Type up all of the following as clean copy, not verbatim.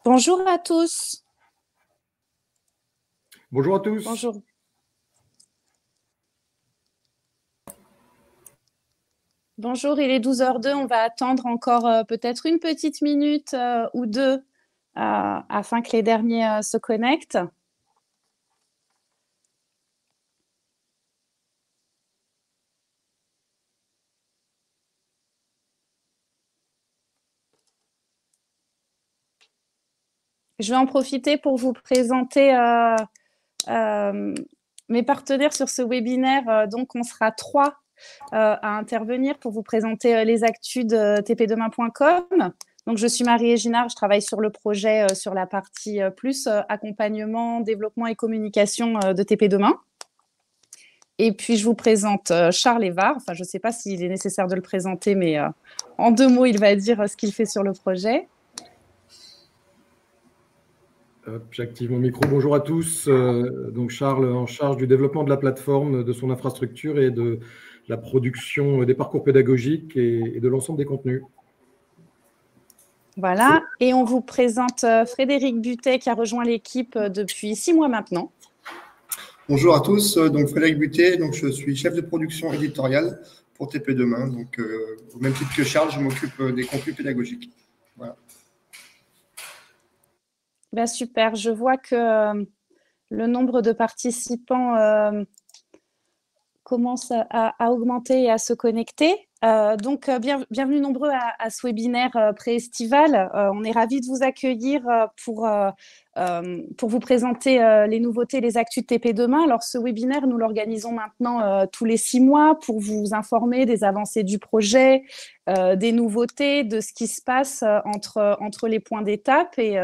Bonjour à tous. Bonjour à tous. Bonjour. Bonjour, il est 12h02. On va attendre encore peut-être une petite minute ou deux afin que les derniers se connectent. Je vais en profiter pour vous présenter mes partenaires sur ce webinaire. Donc, on sera 3 à intervenir pour vous présenter les actus de tpdemain.com. Donc, je suis Marie Éginard, je travaille sur le projet sur la partie plus accompagnement, développement et communication de TP Demain. Et puis, je vous présente Charles Evard. Enfin, je ne sais pas s'il est nécessaire de le présenter, mais en 2 mots, il va dire ce qu'il fait sur le projet. J'active mon micro. Bonjour à tous. Donc Charles, en charge du développement de la plateforme, de son infrastructure et de la production des parcours pédagogiques et de l'ensemble des contenus. Voilà. Et on vous présente Frédéric Butet qui a rejoint l'équipe depuis 6 mois maintenant. Bonjour à tous. Donc Frédéric Butet, donc je suis chef de production éditoriale pour TP Demain. Donc au même titre que Charles, je m'occupe des contenus pédagogiques. Voilà. Ben super, je vois que le nombre de participants commence à augmenter et à se connecter. Donc, bienvenue nombreux à ce webinaire pré-estival. On est ravis de vous accueillir pour vous présenter les nouveautés, les actus de TP Demain. Alors, ce webinaire, nous l'organisons maintenant tous les 6 mois pour vous informer des avancées du projet, des nouveautés, de ce qui se passe entre les points d'étape. Et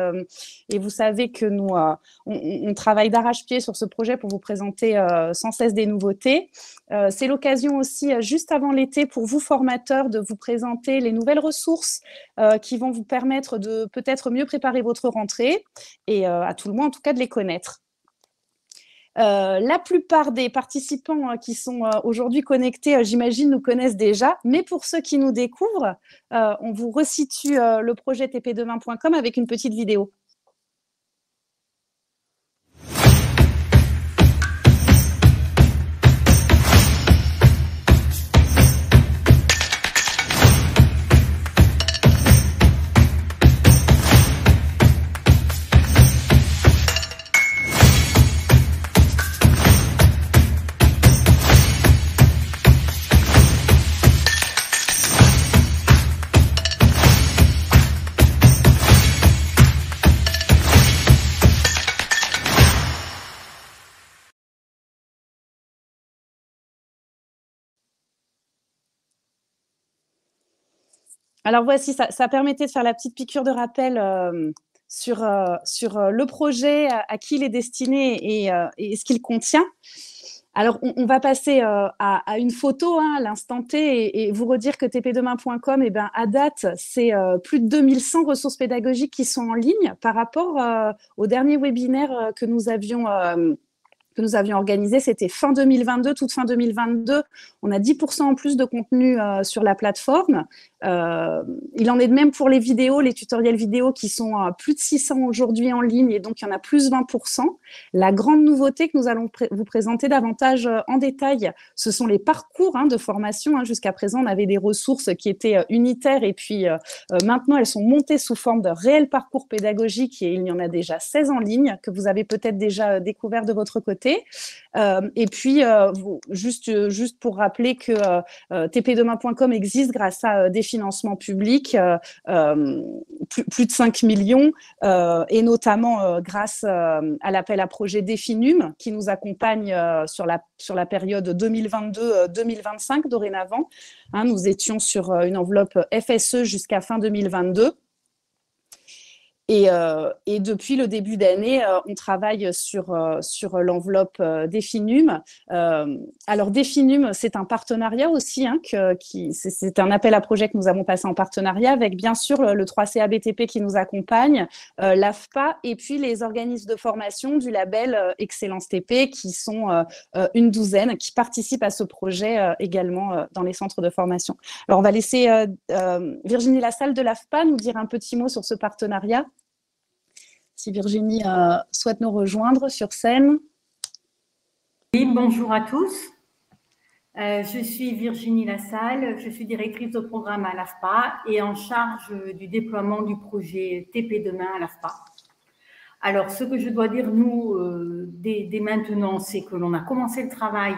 vous savez que nous, on travaille d'arrache-pied sur ce projet pour vous présenter sans cesse des nouveautés. C'est l'occasion aussi, juste avant l'été, pour vous formateurs, de vous présenter les nouvelles ressources qui vont vous permettre de peut-être mieux préparer votre rentrée et à tout le moins, en tout cas, de les connaître. La plupart des participants qui sont aujourd'hui connectés, j'imagine, nous connaissent déjà. Mais pour ceux qui nous découvrent, on vous resitue le projet tpdemain.com avec une petite vidéo. Alors voici, ça permettait de faire la petite piqûre de rappel sur le projet, à qui il est destiné et ce qu'il contient. Alors, on va passer à une photo, à l'instant T, et vous redire que tpdemain.com, à date, c'est plus de 2100 ressources pédagogiques qui sont en ligne par rapport au dernier webinaire que nous avions organisé, c'était fin 2022, toute fin 2022. On a 10% en plus de contenu sur la plateforme. Il en est de même pour les vidéos, les tutoriels vidéo qui sont plus de 600 aujourd'hui en ligne et donc il y en a plus 20%. La grande nouveauté que nous allons vous présenter davantage en détail, ce sont les parcours de formation. Jusqu'à présent, on avait des ressources qui étaient unitaires et puis maintenant, elles sont montées sous forme de réels parcours pédagogiques et il y en a déjà 16 en ligne que vous avez peut-être déjà découvert de votre côté. Et puis, juste pour rappeler que tpdemain.com existe grâce à des financements publics, plus de 5 millions, et notamment grâce à l'appel à projet Definum qui nous accompagne sur la période 2022-2025 dorénavant. Nous étions sur une enveloppe FSE jusqu'à fin 2022. Et depuis le début d'année, on travaille sur l'enveloppe Definum. Alors Definum, c'est un partenariat aussi, c'est un appel à projet que nous avons passé en partenariat avec bien sûr le 3CA BTP qui nous accompagne, l'AFPA et puis les organismes de formation du label Excellence TP qui sont une douzaine qui participent à ce projet également dans les centres de formation. Alors on va laisser Virginie Lassalle de l'AFPA nous dire un petit mot sur ce partenariat. si Virginie souhaite nous rejoindre sur scène. Oui, bonjour à tous. Je suis Virginie Lassalle, je suis directrice de programme à l'AFPA et en charge du déploiement du projet TP Demain à l'AFPA. Alors, ce que je dois dire, nous, dès maintenant, c'est que l'on a commencé le travail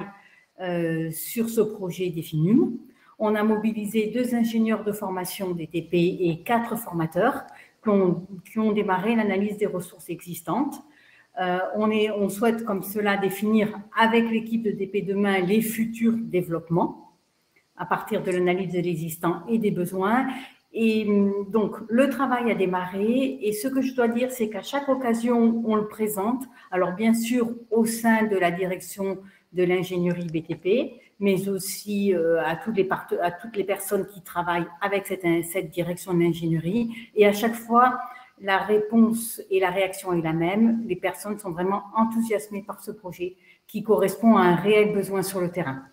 sur ce projet DEFINUM. On a mobilisé 2 ingénieurs de formation DTP et 4 formateurs qui ont démarré l'analyse des ressources existantes. On souhaite comme cela définir avec l'équipe de TP Demain les futurs développements à partir de l'analyse de l'existant et des besoins. Et donc, le travail a démarré et ce que je dois dire, c'est qu'à chaque occasion, on le présente. Alors, bien sûr, au sein de la direction de l'ingénierie BTP, mais aussi à toutes les personnes qui travaillent avec cette direction de l'ingénierie. Et à chaque fois, la réponse et la réaction est la même. Les personnes sont vraiment enthousiasmées par ce projet qui correspond à un réel besoin sur le terrain.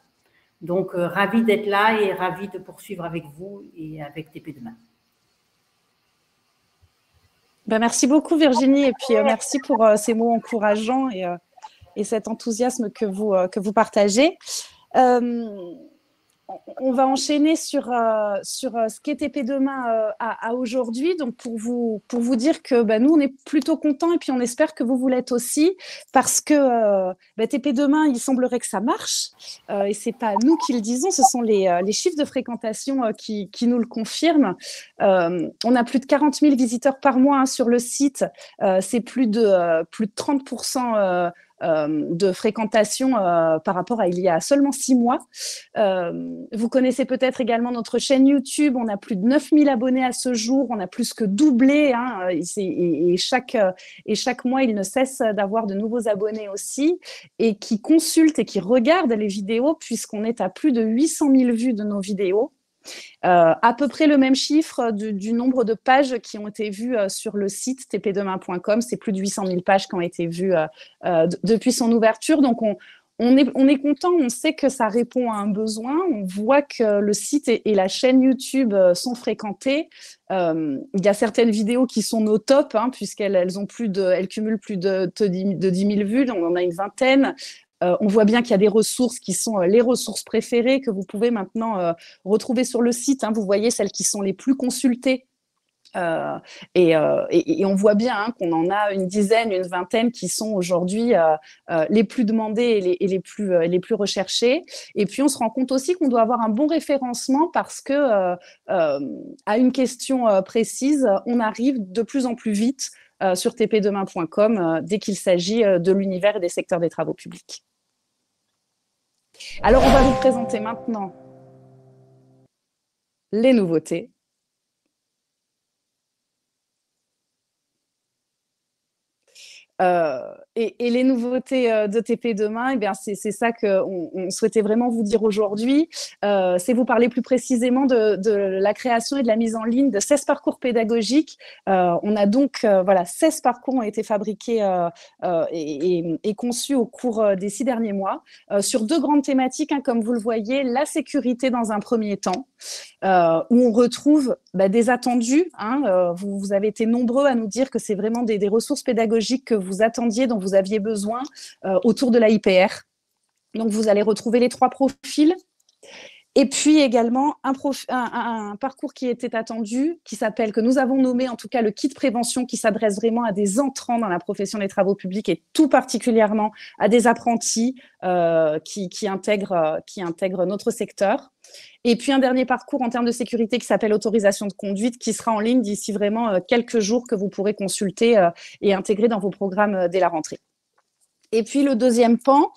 Donc, ravi d'être là et ravi de poursuivre avec vous et avec TP Demain. Ben, merci beaucoup Virginie et puis merci pour ces mots encourageants et cet enthousiasme que vous partagez. On va enchaîner sur ce qu'est TP Demain à aujourd'hui. Donc, pour vous dire que nous, on est plutôt contents et puis on espère que vous l'êtes aussi parce que TP Demain, il semblerait que ça marche. Et ce n'est pas nous qui le disons, ce sont les chiffres de fréquentation qui nous le confirment. On a plus de 40 000 visiteurs par mois sur le site. C'est plus de 30% de fréquentation par rapport à il y a seulement 6 mois. Vous connaissez peut-être également notre chaîne YouTube. On a plus de 9000 abonnés à ce jour. On a plus que doublé. Et chaque mois, il ne cesse d'avoir de nouveaux abonnés aussi et qui consultent et qui regardent les vidéos puisqu'on est à plus de 800 000 vues de nos vidéos. À peu près le même chiffre du nombre de pages qui ont été vues sur le site tpdemain.com. C'est plus de 800 000 pages qui ont été vues depuis son ouverture. Donc, on est content, on sait que ça répond à un besoin. On voit que le site et la chaîne YouTube sont fréquentés. Il y a certaines vidéos qui sont nos tops, puisqu'elles cumulent plus de 10 000 vues. Donc, on en a une vingtaine. On voit bien qu'il y a des ressources qui sont les ressources préférées que vous pouvez maintenant retrouver sur le site. Vous voyez celles qui sont les plus consultées. Et on voit bien qu'on en a une dizaine, une vingtaine qui sont aujourd'hui les plus demandées et les plus recherchées. Et puis, on se rend compte aussi qu'on doit avoir un bon référencement parce que à une question précise, on arrive de plus en plus vite sur tpdemain.com dès qu'il s'agit de l'univers et des secteurs des travaux publics. Alors, on va vous présenter maintenant les nouveautés. Et les nouveautés de TP Demain, c'est ça qu'on souhaitait vraiment vous dire aujourd'hui. C'est vous parler plus précisément de la création et de la mise en ligne de 16 parcours pédagogiques. On a donc 16 parcours ont été fabriqués et conçus au cours des 6 derniers mois sur 2 grandes thématiques, comme vous le voyez, la sécurité dans un premier temps, où on retrouve des attendus. Vous avez été nombreux à nous dire que c'est vraiment des ressources pédagogiques que vous attendiez, dont vous aviez besoin autour de la IPR. Donc, vous allez retrouver les 3 profils. Et puis également un parcours qui était attendu, que nous avons nommé en tout cas le kit prévention, qui s'adresse vraiment à des entrants dans la profession des travaux publics et tout particulièrement à des apprentis qui intègrent notre secteur. Et puis un dernier parcours en termes de sécurité qui s'appelle autorisation de conduite, qui sera en ligne d'ici vraiment quelques jours, que vous pourrez consulter et intégrer dans vos programmes dès la rentrée. Et puis le deuxième pan,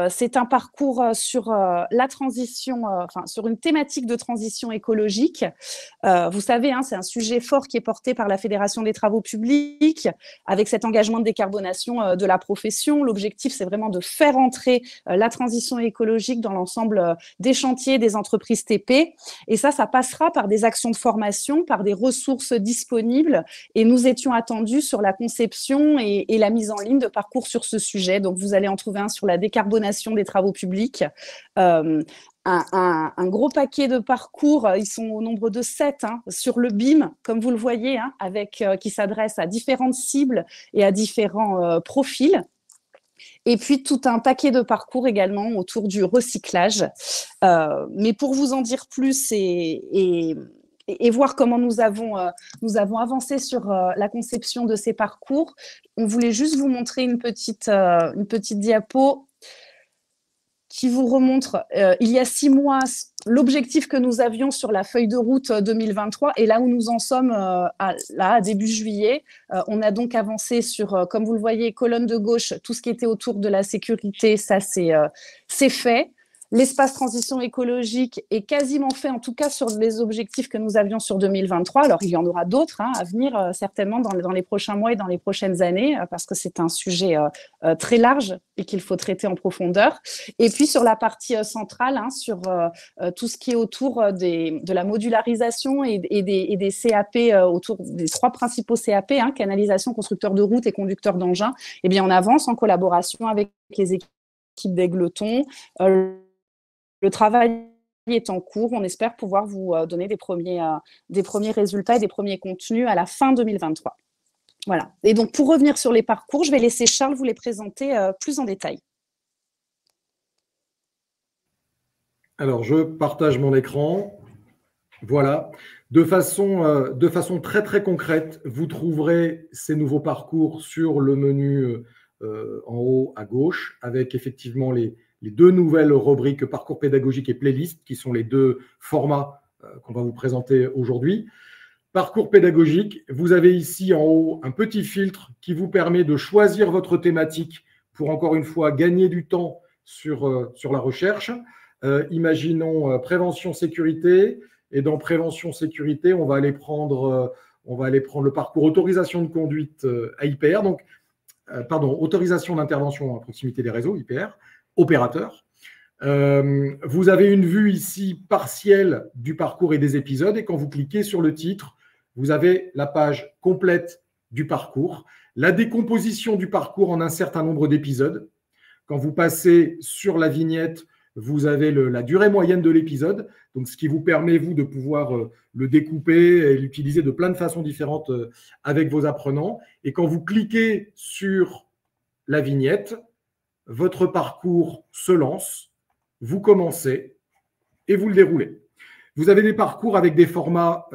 c'est un parcours sur la transition, sur une thématique de transition écologique. Vous savez, c'est un sujet fort qui est porté par la Fédération des travaux publics, avec cet engagement de décarbonation de la profession. L'objectif, c'est vraiment de faire entrer la transition écologique dans l'ensemble des chantiers des entreprises TP. Et ça passera par des actions de formation, par des ressources disponibles. Et nous étions attendus sur la conception et la mise en ligne de parcours sur ce sujet. Donc, vous allez en trouver un sur la décarbonation des travaux publics, un un gros paquet de parcours. Ils sont au nombre de 7 sur le BIM, comme vous le voyez, qui s'adresse à différentes cibles et à différents profils. Et puis, tout un paquet de parcours également autour du recyclage. Mais pour vous en dire plus et voir comment nous avons avancé sur la conception de ces parcours, on voulait juste vous montrer une petite diapo qui vous remontre, il y a 6 mois, l'objectif que nous avions sur la feuille de route 2023 et là où nous en sommes à début juillet. On a donc avancé sur, comme vous le voyez, colonne de gauche, tout ce qui était autour de la sécurité, ça c'est fait. L'espace transition écologique est quasiment fait, en tout cas sur les objectifs que nous avions sur 2023. Alors, il y en aura d'autres à venir, certainement, dans les prochains mois et dans les prochaines années, parce que c'est un sujet très large et qu'il faut traiter en profondeur. Et puis, sur la partie centrale, sur tout ce qui est autour de la modularisation et des CAP, autour des 3 principaux CAP, canalisation, constructeur de route et conducteur d'engins, eh bien, on avance en collaboration avec les équipes d'Aigleton. Le travail est en cours. On espère pouvoir vous donner des premiers résultats et des premiers contenus à la fin 2023. Voilà. Et donc, pour revenir sur les parcours, je vais laisser Charles vous les présenter plus en détail. Alors, je partage mon écran. Voilà. De façon très, très concrète, vous trouverez ces nouveaux parcours sur le menu en haut à gauche, avec effectivement les 2 nouvelles rubriques parcours pédagogique et playlist, qui sont les 2 formats qu'on va vous présenter aujourd'hui. Parcours pédagogique, vous avez ici en haut un petit filtre qui vous permet de choisir votre thématique pour, encore une fois, gagner du temps sur la recherche. Imaginons prévention sécurité, et dans prévention sécurité, on va aller prendre le parcours autorisation de conduite à IPR, donc autorisation d'intervention à proximité des réseaux, IPR, opérateur. Vous avez une vue ici partielle du parcours et des épisodes, et quand vous cliquez sur le titre, vous avez la page complète du parcours, la décomposition du parcours en un certain nombre d'épisodes. Quand vous passez sur la vignette, vous avez la durée moyenne de l'épisode, donc ce qui vous permet, vous, de pouvoir le découper et l'utiliser de plein de façons différentes avec vos apprenants. Et quand vous cliquez sur la vignette, votre parcours se lance, vous commencez et vous le déroulez. Vous avez des parcours avec des formats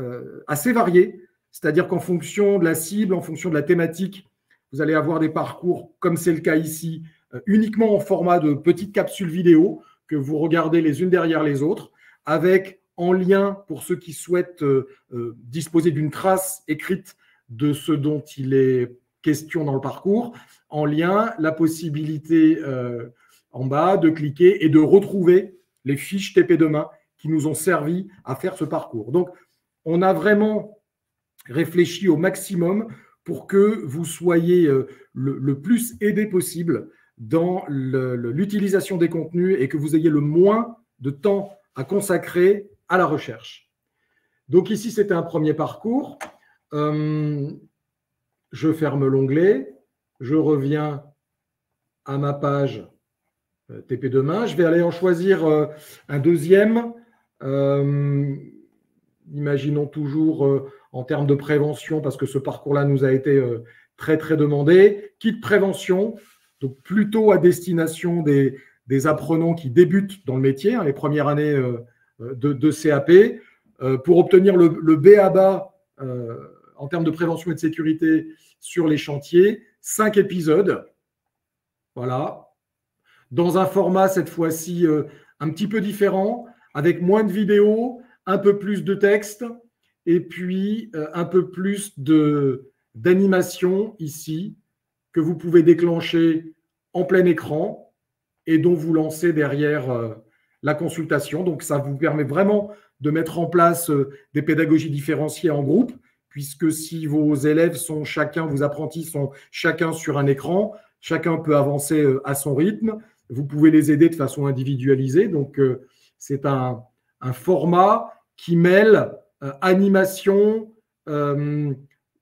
assez variés, c'est-à-dire qu'en fonction de la cible, en fonction de la thématique, vous allez avoir des parcours, comme c'est le cas ici, uniquement en format de petites capsules vidéo que vous regardez les unes derrière les autres, avec en lien, pour ceux qui souhaitent disposer d'une trace écrite de ce dont il est question dans le parcours, en lien, la possibilité en bas de cliquer et de retrouver les fiches TP Demain qui nous ont servi à faire ce parcours. Donc, on a vraiment réfléchi au maximum pour que vous soyez le plus aidé possible dans l'utilisation des contenus et que vous ayez le moins de temps à consacrer à la recherche. Donc ici, c'était un premier parcours. Je ferme l'onglet. Je reviens à ma page TP Demain. Je vais aller en choisir un deuxième. Imaginons toujours en termes de prévention, parce que ce parcours-là nous a été très, très demandé. Kit prévention, donc plutôt à destination des apprenants qui débutent dans le métier, les premières années de CAP, pour obtenir le B.A.B.A. en termes de prévention et de sécurité sur les chantiers. 5 épisodes, voilà, dans un format cette fois-ci un petit peu différent, avec moins de vidéos, un peu plus de texte, et puis un peu plus d'animation ici, que vous pouvez déclencher en plein écran et dont vous lancez derrière la consultation. Donc, ça vous permet vraiment de mettre en place des pédagogies différenciées en groupe, puisque si vos élèves sont chacun, vos apprentis sont chacun sur un écran, chacun peut avancer à son rythme. Vous pouvez les aider de façon individualisée. Donc, c'est un format qui mêle animation,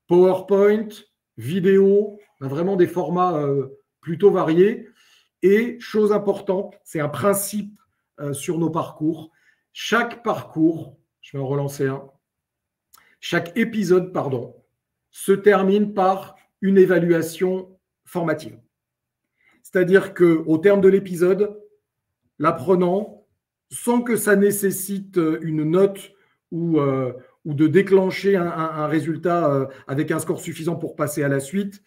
PowerPoint, vidéo. On a vraiment des formats plutôt variés. Et chose importante, c'est un principe sur nos parcours. Chaque parcours, je vais en relancer un, chaque épisode, pardon, se termine par une évaluation formative. C'est-à-dire qu'au terme de l'épisode, l'apprenant, sans que ça nécessite une note ou de déclencher un résultat avec un score suffisant pour passer à la suite,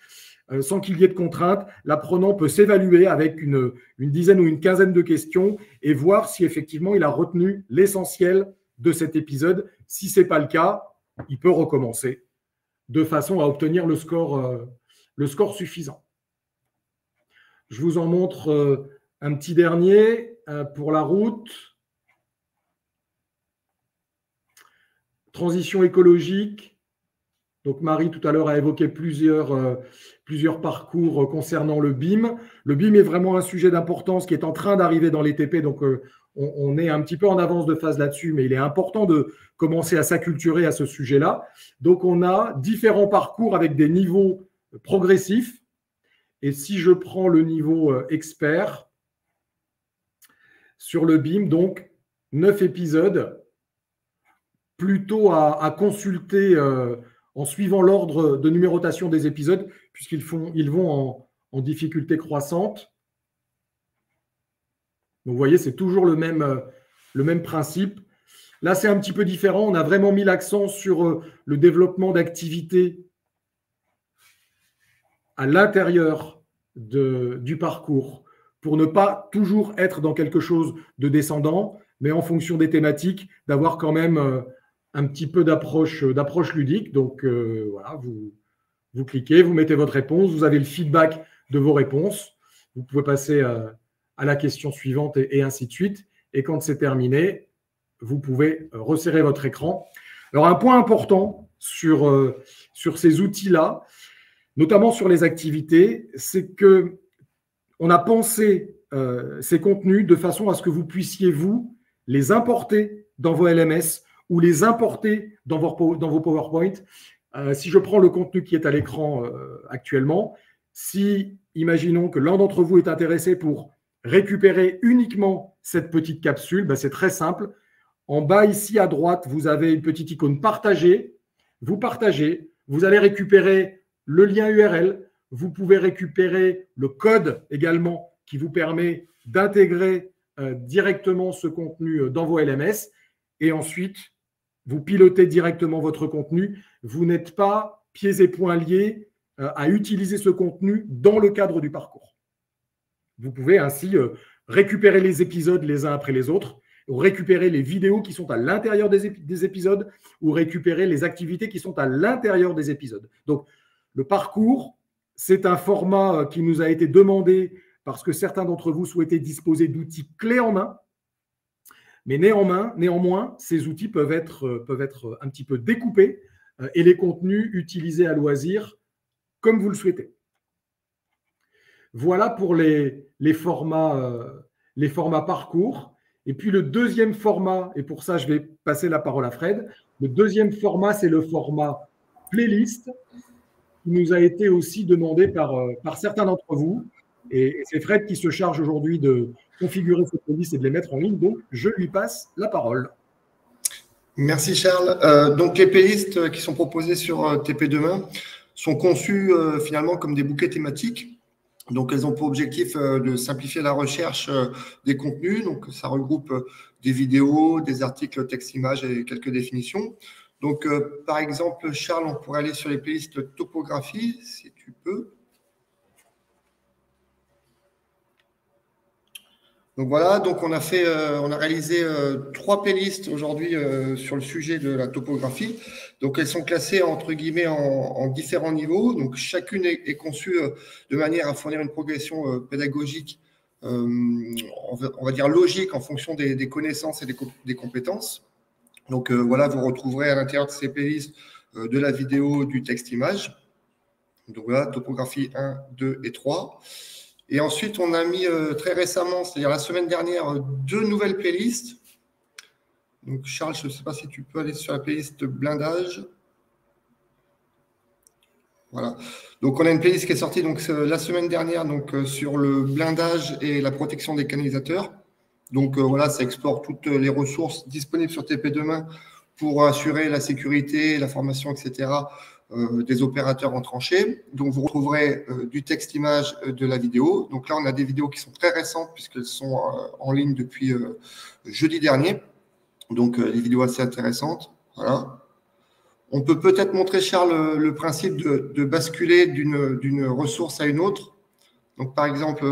sans qu'il y ait de contraintes, l'apprenant peut s'évaluer avec une dizaine ou une quinzaine de questions et voir si effectivement il a retenu l'essentiel de cet épisode. Si ce n'est pas le cas, il peut recommencer de façon à obtenir le score suffisant. Je vous en montre un petit dernier pour la route. Transition écologique. Donc Marie, tout à l'heure, a évoqué plusieurs parcours concernant le BIM. Le BIM est vraiment un sujet d'importance qui est en train d'arriver dans les TP. Donc, on est un petit peu en avance de phase là-dessus, mais il est important de commencer à s'acculturer à ce sujet-là. Donc, on a différents parcours avec des niveaux progressifs. Et si je prends le niveau expert sur le BIM, donc 9 épisodes, plutôt à consulter en suivant l'ordre de numérotation des épisodes, puisqu'ils vont en difficulté croissante. Donc, vous voyez, c'est toujours le même principe. Là, c'est un petit peu différent. On a vraiment mis l'accent sur le développement d'activités à l'intérieur du parcours pour ne pas toujours être dans quelque chose de descendant, mais en fonction des thématiques, d'avoir quand même un petit peu d'approche ludique. Donc, voilà, vous cliquez, vous mettez votre réponse, vous avez le feedback de vos réponses. Vous pouvez passer à la question suivante et ainsi de suite. Et quand c'est terminé, vous pouvez resserrer votre écran. Alors, un point important sur ces outils-là, notamment sur les activités, c'est qu'on a pensé ces contenus de façon à ce que vous puissiez, vous, les importer dans vos LMS ou les importer dans vos PowerPoint. Si je prends le contenu qui est à l'écran actuellement, si, imaginons que l'un d'entre vous est intéressé pour récupérer uniquement cette petite capsule, c'est très simple. En bas, ici à droite, vous avez une petite icône partager. Vous partagez, vous allez récupérer le lien URL. Vous pouvez récupérer le code également qui vous permet d'intégrer directement ce contenu dans vos LMS. Et ensuite, vous pilotez directement votre contenu. Vous n'êtes pas pieds et poings liés à utiliser ce contenu dans le cadre du parcours. Vous pouvez ainsi récupérer les épisodes les uns après les autres, ou récupérer les vidéos qui sont à l'intérieur des épisodes, ou récupérer les activités qui sont à l'intérieur des épisodes. Donc, le parcours, c'est un format qui nous a été demandé parce que certains d'entre vous souhaitaient disposer d'outils clés en main. Mais néanmoins, ces outils peuvent être un petit peu découpés et les contenus utilisés à loisir comme vous le souhaitez. Voilà pour les formats parcours. Et puis le deuxième format, et pour ça je vais passer la parole à Fred, le deuxième format, c'est le format playlist qui nous a été aussi demandé par certains d'entre vous. Et c'est Fred qui se charge aujourd'hui de configurer ces playlists et de les mettre en ligne. Donc, je lui passe la parole. Merci Charles. Donc, les playlists qui sont proposées sur TP Demain sont conçues finalement comme des bouquets thématiques. Donc, elles ont pour objectif de simplifier la recherche des contenus. Donc, ça regroupe des vidéos, des articles texte-images et quelques définitions. Donc, par exemple, Charles, on pourrait aller sur les playlists topographie, si tu peux. Donc voilà, donc on a réalisé 3 playlists aujourd'hui sur le sujet de la topographie. Donc elles sont classées entre guillemets en différents niveaux. Donc chacune est conçue de manière à fournir une progression pédagogique, on va dire logique en fonction des connaissances et des compétences. Donc voilà, vous retrouverez à l'intérieur de ces playlists de la vidéo, du texte-image. Donc voilà, topographie 1, 2 et 3. Et ensuite, on a mis très récemment, c'est-à-dire la semaine dernière, 2 nouvelles playlists. Donc, Charles, je ne sais pas si tu peux aller sur la playlist de blindage. Voilà. Donc, on a une playlist qui est sortie donc, la semaine dernière donc, sur le blindage et la protection des canalisateurs. Donc voilà, ça explore toutes les ressources disponibles sur TP Demain pour assurer la sécurité, la formation, etc. Des opérateurs en tranchée. Donc vous retrouverez du texte-image, de la vidéo. Donc là, on a des vidéos qui sont très récentes puisqu'elles sont en ligne depuis jeudi dernier. Donc des vidéos assez intéressantes. Voilà. On peut peut-être montrer, Charles, le principe de basculer d'une ressource à une autre. Donc par exemple,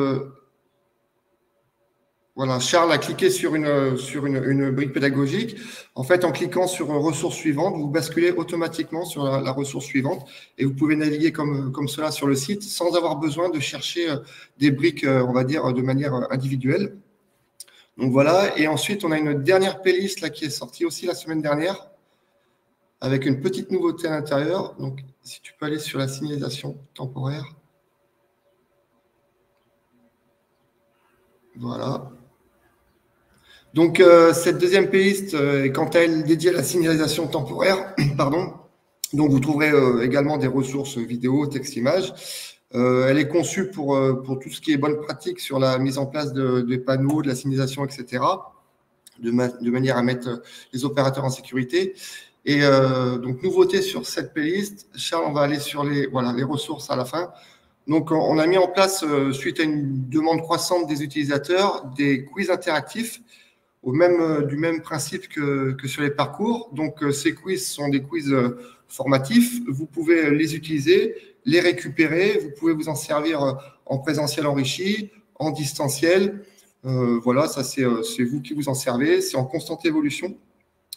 voilà, Charles a cliqué sur une brique pédagogique. En fait, en cliquant sur ressource suivante, vous basculez automatiquement sur la ressource suivante et vous pouvez naviguer comme cela sur le site sans avoir besoin de chercher des briques, on va dire, de manière individuelle. Donc voilà. Et ensuite, on a une dernière playlist là, qui est sortie aussi la semaine dernière avec une petite nouveauté à l'intérieur. Donc, si tu peux aller sur la signalisation temporaire. Voilà. Donc, cette deuxième playlist est quant à elle dédiée à la signalisation temporaire. Pardon. Donc, vous trouverez également des ressources vidéo, texte, image. Elle est conçue pour tout ce qui est bonne pratique sur la mise en place des panneaux, de la signalisation, etc., de manière à mettre les opérateurs en sécurité. Et donc, nouveauté sur cette playlist. Charles, on va aller sur les ressources à la fin. Donc, on a mis en place, suite à une demande croissante des utilisateurs, des quiz interactifs du même principe que sur les parcours. Donc, ces quiz sont des quiz formatifs. Vous pouvez les utiliser, les récupérer. Vous pouvez vous en servir en présentiel enrichi, en distanciel. Voilà, ça, c'est vous qui vous en servez. C'est en constante évolution.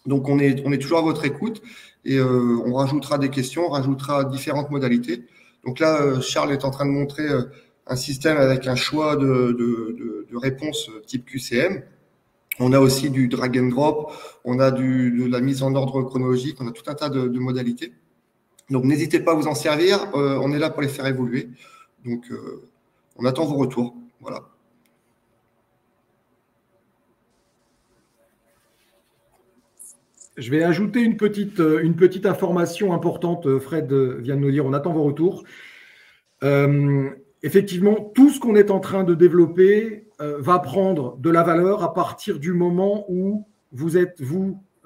Donc, on est toujours à votre écoute et on rajoutera des questions, on rajoutera différentes modalités. Donc là, Charles est en train de montrer un système avec un choix de réponses type QCM. On a aussi du drag and drop, on a de la mise en ordre chronologique, on a tout un tas de modalités. Donc, n'hésitez pas à vous en servir. On est là pour les faire évoluer. Donc, on attend vos retours. Voilà. Je vais ajouter une petite information importante. Fred vient de nous dire, on attend vos retours. Effectivement, tout ce qu'on est en train de développer va prendre de la valeur à partir du moment où vous êtes,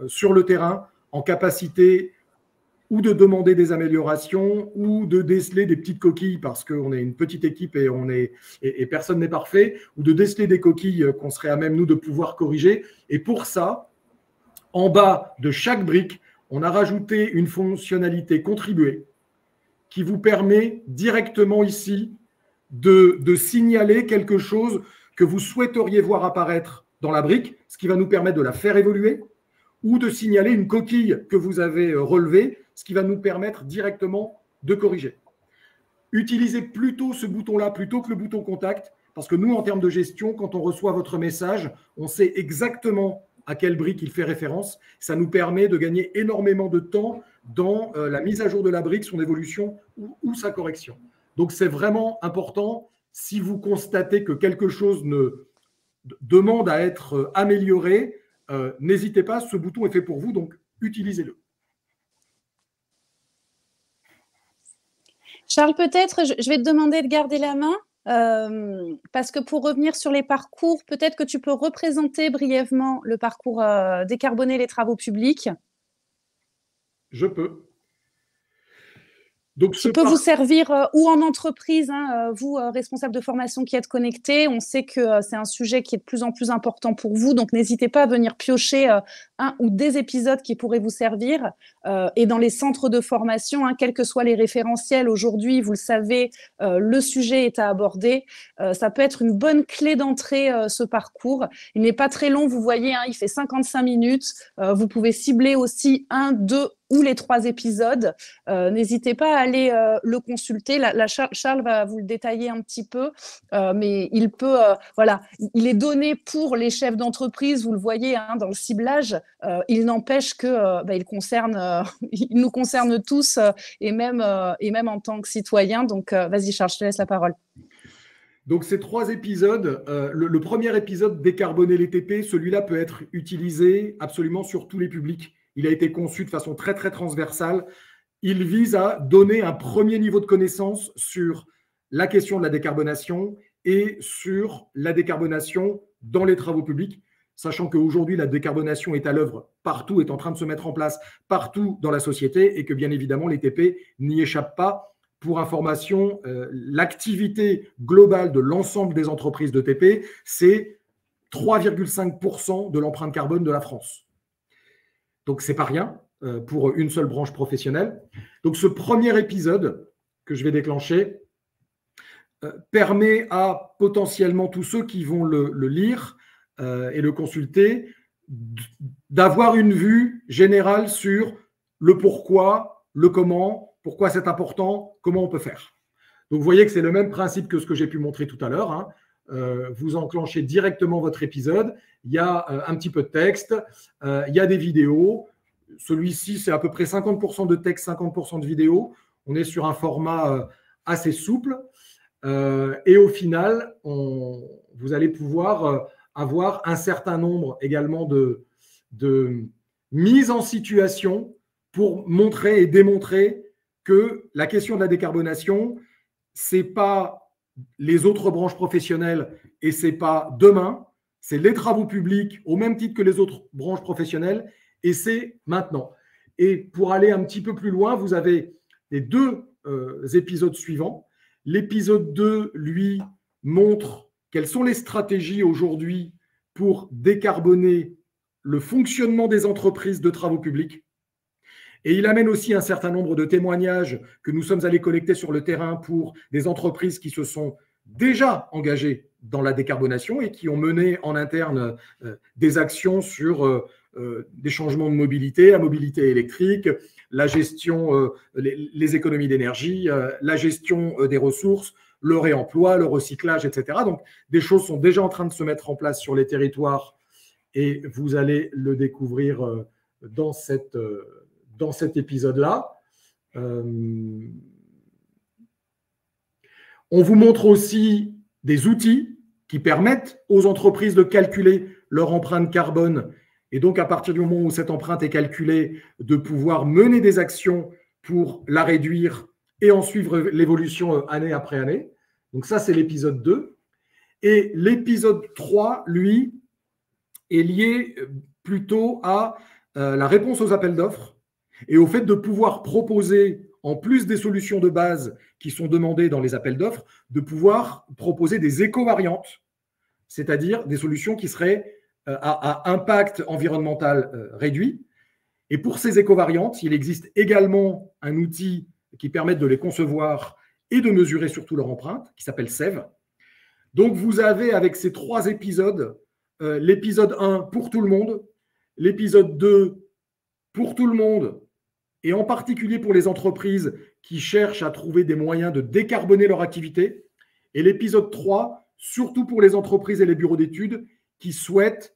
sur le terrain, en capacité ou de demander des améliorations ou de déceler des petites coquilles parce qu'on est une petite équipe et personne n'est parfait, ou de déceler des coquilles qu'on serait à même, nous, de pouvoir corriger. Et pour ça, en bas de chaque brique, on a rajouté une fonctionnalité contribuer qui vous permet directement ici de signaler quelque chose que vous souhaiteriez voir apparaître dans la brique, ce qui va nous permettre de la faire évoluer, ou de signaler une coquille que vous avez relevée, ce qui va nous permettre directement de corriger. Utilisez plutôt ce bouton-là plutôt que le bouton contact, parce que nous, en termes de gestion, quand on reçoit votre message, on sait exactement à quelle brique il fait référence. Ça nous permet de gagner énormément de temps dans la mise à jour de la brique, son évolution ou sa correction. Donc, c'est vraiment important. Si vous constatez que quelque chose demande à être amélioré, n'hésitez pas, ce bouton est fait pour vous, donc utilisez-le. Charles, peut-être, je vais te demander de garder la main. Parce que pour revenir sur les parcours, peut-être que tu peux représenter brièvement le parcours décarboner les travaux publics. Je peux. Donc, qui peut vous servir ou en entreprise, hein, vous, responsable de formation qui êtes connecté. On sait que c'est un sujet qui est de plus en plus important pour vous, donc n'hésitez pas à venir piocher un ou des épisodes qui pourraient vous servir. Et dans les centres de formation, hein, quels que soient les référentiels, aujourd'hui, vous le savez, le sujet est à aborder. Ça peut être une bonne clé d'entrée, ce parcours. Il n'est pas très long, vous voyez, hein, il fait 55 minutes. Vous pouvez cibler aussi 1, 2 ou les 3 épisodes. N'hésitez pas à aller le consulter. Là, Charles va vous le détailler un petit peu, mais il peut, voilà, il est donné pour les chefs d'entreprise, vous le voyez, hein, dans le ciblage. Il n'empêche que il nous concerne tous et même en tant que citoyens. Donc, vas-y Charles, je te laisse la parole. Donc, ces 3 épisodes, le premier épisode, décarboner les TP, celui-là peut être utilisé absolument sur tous les publics. Il a été conçu de façon très, très transversale. Il vise à donner un premier niveau de connaissance sur la question de la décarbonation et sur la décarbonation dans les travaux publics, sachant qu'aujourd'hui, la décarbonation est à l'œuvre partout, est en train de se mettre en place partout dans la société et que bien évidemment, les TP n'y échappent pas. Pour information, l'activité globale de l'ensemble des entreprises de TP, c'est 3,5% de l'empreinte carbone de la France. Donc, ce n'est pas rien pour une seule branche professionnelle. Donc, ce premier épisode que je vais déclencher permet à potentiellement tous ceux qui vont le lire et le consulter d'avoir une vue générale sur le pourquoi, le comment, pourquoi c'est important, comment on peut faire. Donc, vous voyez que c'est le même principe que ce que j'ai pu montrer tout à l'heure, hein. Vous enclenchez directement votre épisode. Il y a un petit peu de texte, il y a des vidéos. Celui-ci, c'est à peu près 50% de texte, 50% de vidéos. On est sur un format assez souple. Et au final, vous allez pouvoir avoir un certain nombre également de mises en situation pour montrer et démontrer que la question de la décarbonation, ce n'est pas les autres branches professionnelles et ce n'est pas demain, c'est les travaux publics au même titre que les autres branches professionnelles et c'est maintenant. Et pour aller un petit peu plus loin, vous avez les deux épisodes suivants. L'épisode 2, lui, montre quelles sont les stratégies aujourd'hui pour décarboner le fonctionnement des entreprises de travaux publics. Et il amène aussi un certain nombre de témoignages que nous sommes allés collecter sur le terrain pour des entreprises qui se sont déjà engagées dans la décarbonation et qui ont mené en interne des actions sur des changements de mobilité, la mobilité électrique, la gestion, les économies d'énergie, la gestion des ressources, le réemploi, le recyclage, etc. Donc, des choses sont déjà en train de se mettre en place sur les territoires et vous allez le découvrir dans cet épisode-là. On vous montre aussi des outils qui permettent aux entreprises de calculer leur empreinte carbone et donc à partir du moment où cette empreinte est calculée, de pouvoir mener des actions pour la réduire et en suivre l'évolution année après année. Donc ça, c'est l'épisode 2. Et l'épisode 3, lui, est lié plutôt à la réponse aux appels d'offres et au fait de pouvoir proposer, en plus des solutions de base qui sont demandées dans les appels d'offres, de pouvoir proposer des éco-variantes, c'est-à-dire des solutions qui seraient à impact environnemental réduit. Et pour ces éco-variantes, il existe également un outil qui permet de les concevoir et de mesurer surtout leur empreinte, qui s'appelle SEV. Donc, vous avez avec ces 3 épisodes, l'épisode 1 pour tout le monde, l'épisode 2 pour tout le monde, et en particulier pour les entreprises qui cherchent à trouver des moyens de décarboner leur activité, et l'épisode 3, surtout pour les entreprises et les bureaux d'études qui souhaitent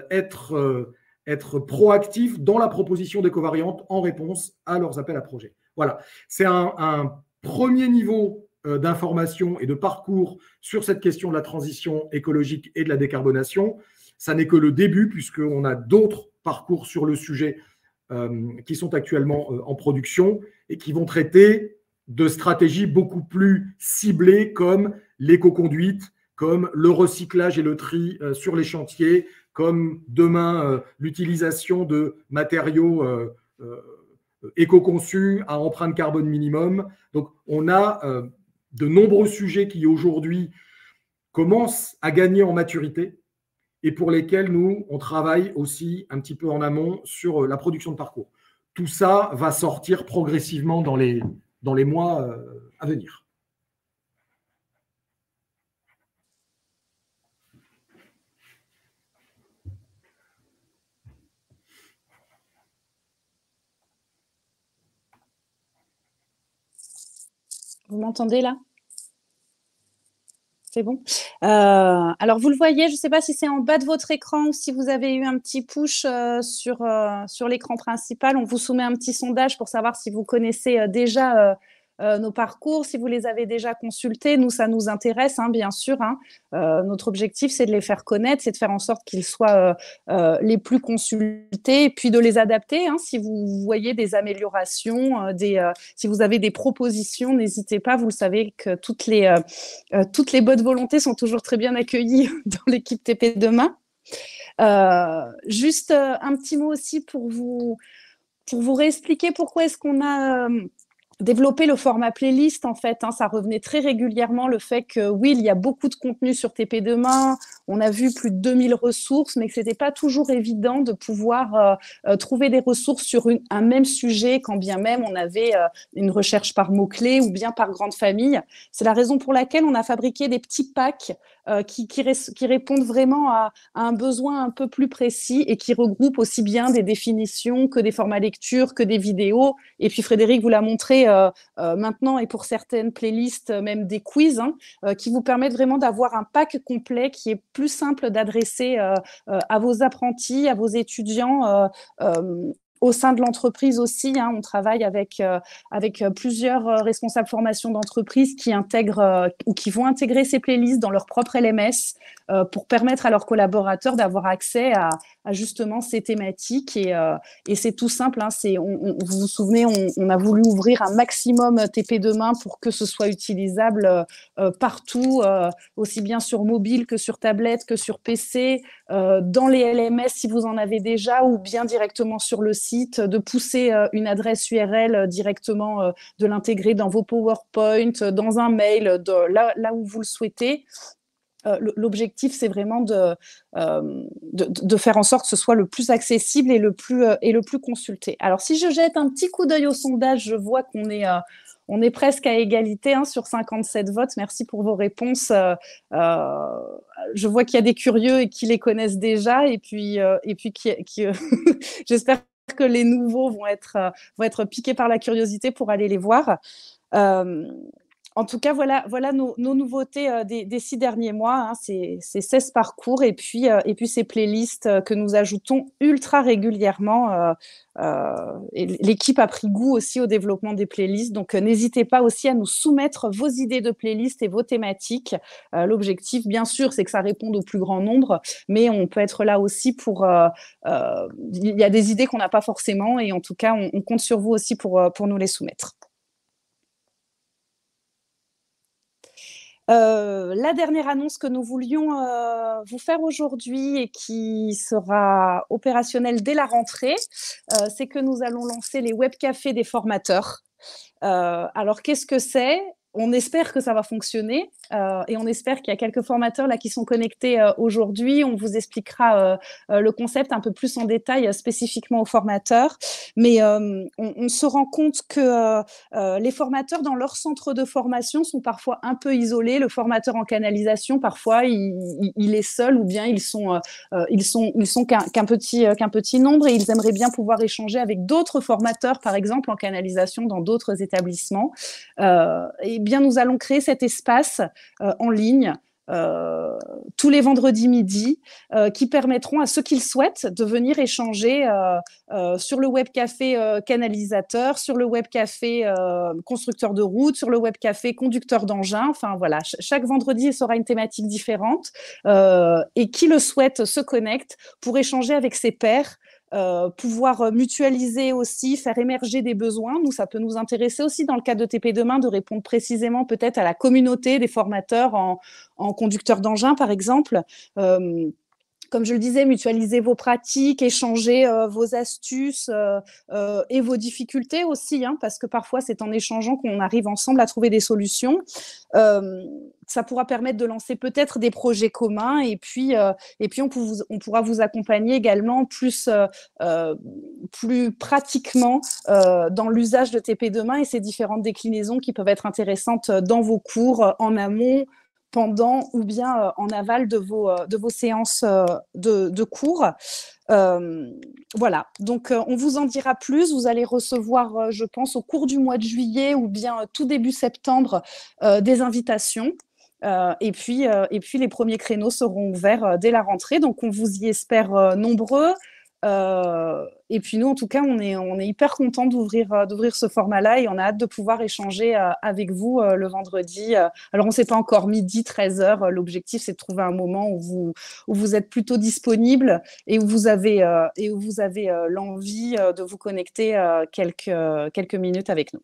être proactifs dans la proposition d'éco-variantes en réponse à leurs appels à projets. Voilà, c'est un premier niveau d'information et de parcours sur cette question de la transition écologique et de la décarbonation. Ça n'est que le début puisqu'on a d'autres parcours sur le sujet qui sont actuellement en production et qui vont traiter de stratégies beaucoup plus ciblées comme l'éco-conduite, comme le recyclage et le tri sur les chantiers, comme demain l'utilisation de matériaux éco-conçus à empreinte carbone minimum. Donc, on a de nombreux sujets qui aujourd'hui commencent à gagner en maturité et pour lesquels nous, on travaille aussi un petit peu en amont sur la production de parcours. Tout ça va sortir progressivement dans les mois à venir. Vous m'entendez là? C'est bon. Alors, vous le voyez, je ne sais pas si c'est en bas de votre écran ou si vous avez eu un petit push sur l'écran principal. On vous soumet un petit sondage pour savoir si vous connaissez déjà nos parcours, si vous les avez déjà consultés. Nous, ça nous intéresse, hein, bien sûr. Hein. Notre objectif, c'est de les faire connaître, c'est de faire en sorte qu'ils soient les plus consultés, et puis de les adapter. Hein, si vous voyez des améliorations, si vous avez des propositions, n'hésitez pas. Vous le savez que toutes les bonnes volontés sont toujours très bien accueillies dans l'équipe TP Demain. Juste un petit mot aussi pour vous réexpliquer pourquoi est-ce qu'on a développer le format playlist, en fait. Hein, ça revenait très régulièrement, le fait que, oui, il y a beaucoup de contenu sur TP Demain, on a vu plus de 2000 ressources, mais que ce n'était pas toujours évident de pouvoir trouver des ressources sur un même sujet, quand bien même on avait une recherche par mots-clés ou bien par grande famille. C'est la raison pour laquelle on a fabriqué des petits packs qui répondent vraiment à un besoin un peu plus précis et qui regroupent aussi bien des définitions que des formats lecture, que des vidéos. Et puis Frédéric vous l'a montré maintenant, et pour certaines playlists, même des quiz, hein, qui vous permettent vraiment d'avoir un pack complet qui est plus simple d'adresser à vos apprentis, à vos étudiants, au sein de l'entreprise aussi. Hein, on travaille avec plusieurs responsables formation d'entreprise qui intègrent ou qui vont intégrer ces playlists dans leur propre LMS pour permettre à leurs collaborateurs d'avoir accès à justement ces thématiques. Et c'est tout simple. Hein, vous vous souvenez, on a voulu ouvrir un maximum TP Demain pour que ce soit utilisable partout, aussi bien sur mobile que sur tablette, que sur PC, dans les LMS si vous en avez déjà, ou bien directement sur le site, de pousser une adresse URL directement, de l'intégrer dans vos PowerPoint, dans un mail, là où vous le souhaitez. L'objectif, c'est vraiment de faire en sorte que ce soit le plus accessible et le plus consulté. Alors, si je jette un petit coup d'œil au sondage, je vois qu'on est presque à égalité, hein, sur 57 votes. Merci pour vos réponses. Je vois qu'il y a des curieux et qui les connaissent déjà, et puis j'espère que les nouveaux vont être piqués par la curiosité pour aller les voir. En tout cas, voilà nos nouveautés des 6 derniers mois. Hein, c'est 16 parcours et puis ces playlists que nous ajoutons ultra régulièrement. Et l'équipe a pris goût aussi au développement des playlists. Donc, n'hésitez pas aussi à nous soumettre vos idées de playlists et vos thématiques. L'objectif, bien sûr, c'est que ça réponde au plus grand nombre, mais on peut être là aussi pour... il y a des idées qu'on n'a pas forcément, et en tout cas, on compte sur vous aussi pour nous les soumettre. La dernière annonce que nous voulions vous faire aujourd'hui et qui sera opérationnelle dès la rentrée, c'est que nous allons lancer les webcafés des formateurs. Alors, qu'est-ce que c'est ? On espère que ça va fonctionner et on espère qu'il y a quelques formateurs là qui sont connectés aujourd'hui. On vous expliquera le concept un peu plus en détail spécifiquement aux formateurs. Mais on se rend compte que les formateurs dans leur centre de formation sont parfois un peu isolés. Le formateur en canalisation, parfois, il est seul, ou bien ils sont qu'un petit nombre, et ils aimeraient bien pouvoir échanger avec d'autres formateurs, par exemple en canalisation dans d'autres établissements. Et bien, nous allons créer cet espace en ligne tous les vendredis midi qui permettront à ceux qui le souhaitent de venir échanger sur le webcafé canalisateur, sur le webcafé constructeur de route, sur le webcafé conducteur d'engin. Enfin voilà, chaque vendredi, il sera une thématique différente et qui le souhaite se connecte pour échanger avec ses pairs. Pouvoir mutualiser aussi, faire émerger des besoins. Nous, ça peut nous intéresser aussi dans le cadre de TP Demain de répondre précisément peut-être à la communauté des formateurs en conducteur d'engin, par exemple. Comme je le disais, mutualiser vos pratiques, échanger vos astuces et vos difficultés aussi, hein, parce que parfois, c'est en échangeant qu'on arrive ensemble à trouver des solutions. Ça pourra permettre de lancer peut-être des projets communs, et puis on pourra vous accompagner également plus pratiquement dans l'usage de TP Demain et ses différentes déclinaisons qui peuvent être intéressantes dans vos cours en amont, pendant ou bien en aval de vos séances de cours. Voilà, donc on vous en dira plus. Vous allez recevoir, je pense, au cours du mois de juillet ou bien tout début septembre, des invitations. Et puis les premiers créneaux seront ouverts dès la rentrée. Donc, on vous y espère nombreux. Et puis nous, en tout cas, on est hyper contents d'ouvrir ce format-là et on a hâte de pouvoir échanger avec vous le vendredi. Alors, on ne sait pas encore midi, 13h. L'objectif, c'est de trouver un moment où vous êtes plutôt disponible et où vous avez l'envie de vous connecter quelques minutes avec nous.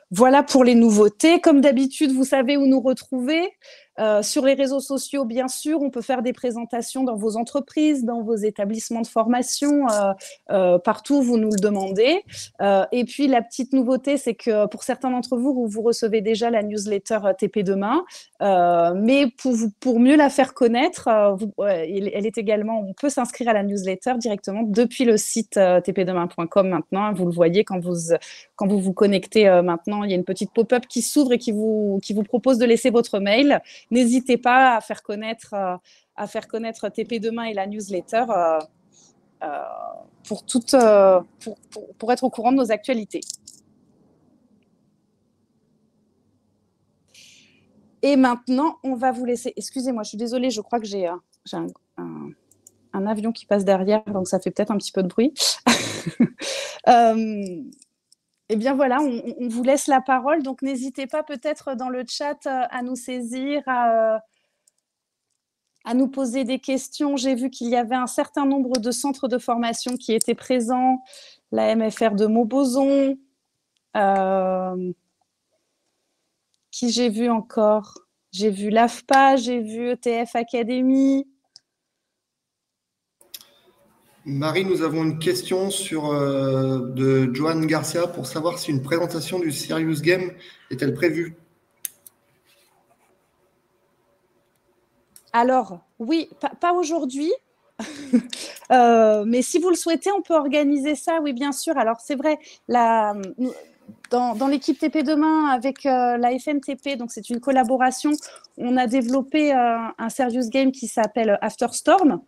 Voilà pour les nouveautés. Comme d'habitude, vous savez où nous retrouver. Sur les réseaux sociaux, bien sûr, on peut faire des présentations dans vos entreprises, dans vos établissements de formation, partout où vous nous le demandez. Et puis, la petite nouveauté, c'est que pour certains d'entre vous, vous recevez déjà la newsletter TP Demain. Mais pour mieux la faire connaître, elle est également, on peut s'inscrire à la newsletter directement depuis le site tpdemain.com maintenant. Vous le voyez quand vous connectez maintenant, il y a une petite pop-up qui s'ouvre et qui vous propose de laisser votre mail. N'hésitez pas à faire connaître TP Demain et la newsletter pour être au courant de nos actualités. Et maintenant, on va vous laisser. Excusez-moi, je suis désolée, je crois que j'ai un avion qui passe derrière, donc ça fait peut-être un petit peu de bruit. Eh bien voilà, on vous laisse la parole. Donc n'hésitez pas peut-être dans le chat à nous saisir, à nous poser des questions. J'ai vu qu'il y avait un certain nombre de centres de formation qui étaient présents. La MFR de Montbozon. Qui j'ai vu encore? J'ai vu l'AFPA, j'ai vu ETF Academy. Marie, nous avons une question de Johan Garcia pour savoir si une présentation du Serious Game est-elle prévue? Alors, oui, pas aujourd'hui, mais si vous le souhaitez, on peut organiser ça, oui, bien sûr. Alors, c'est vrai, dans l'équipe TP Demain avec la FNTP, donc c'est une collaboration, on a développé un Serious Game qui s'appelle After Storm,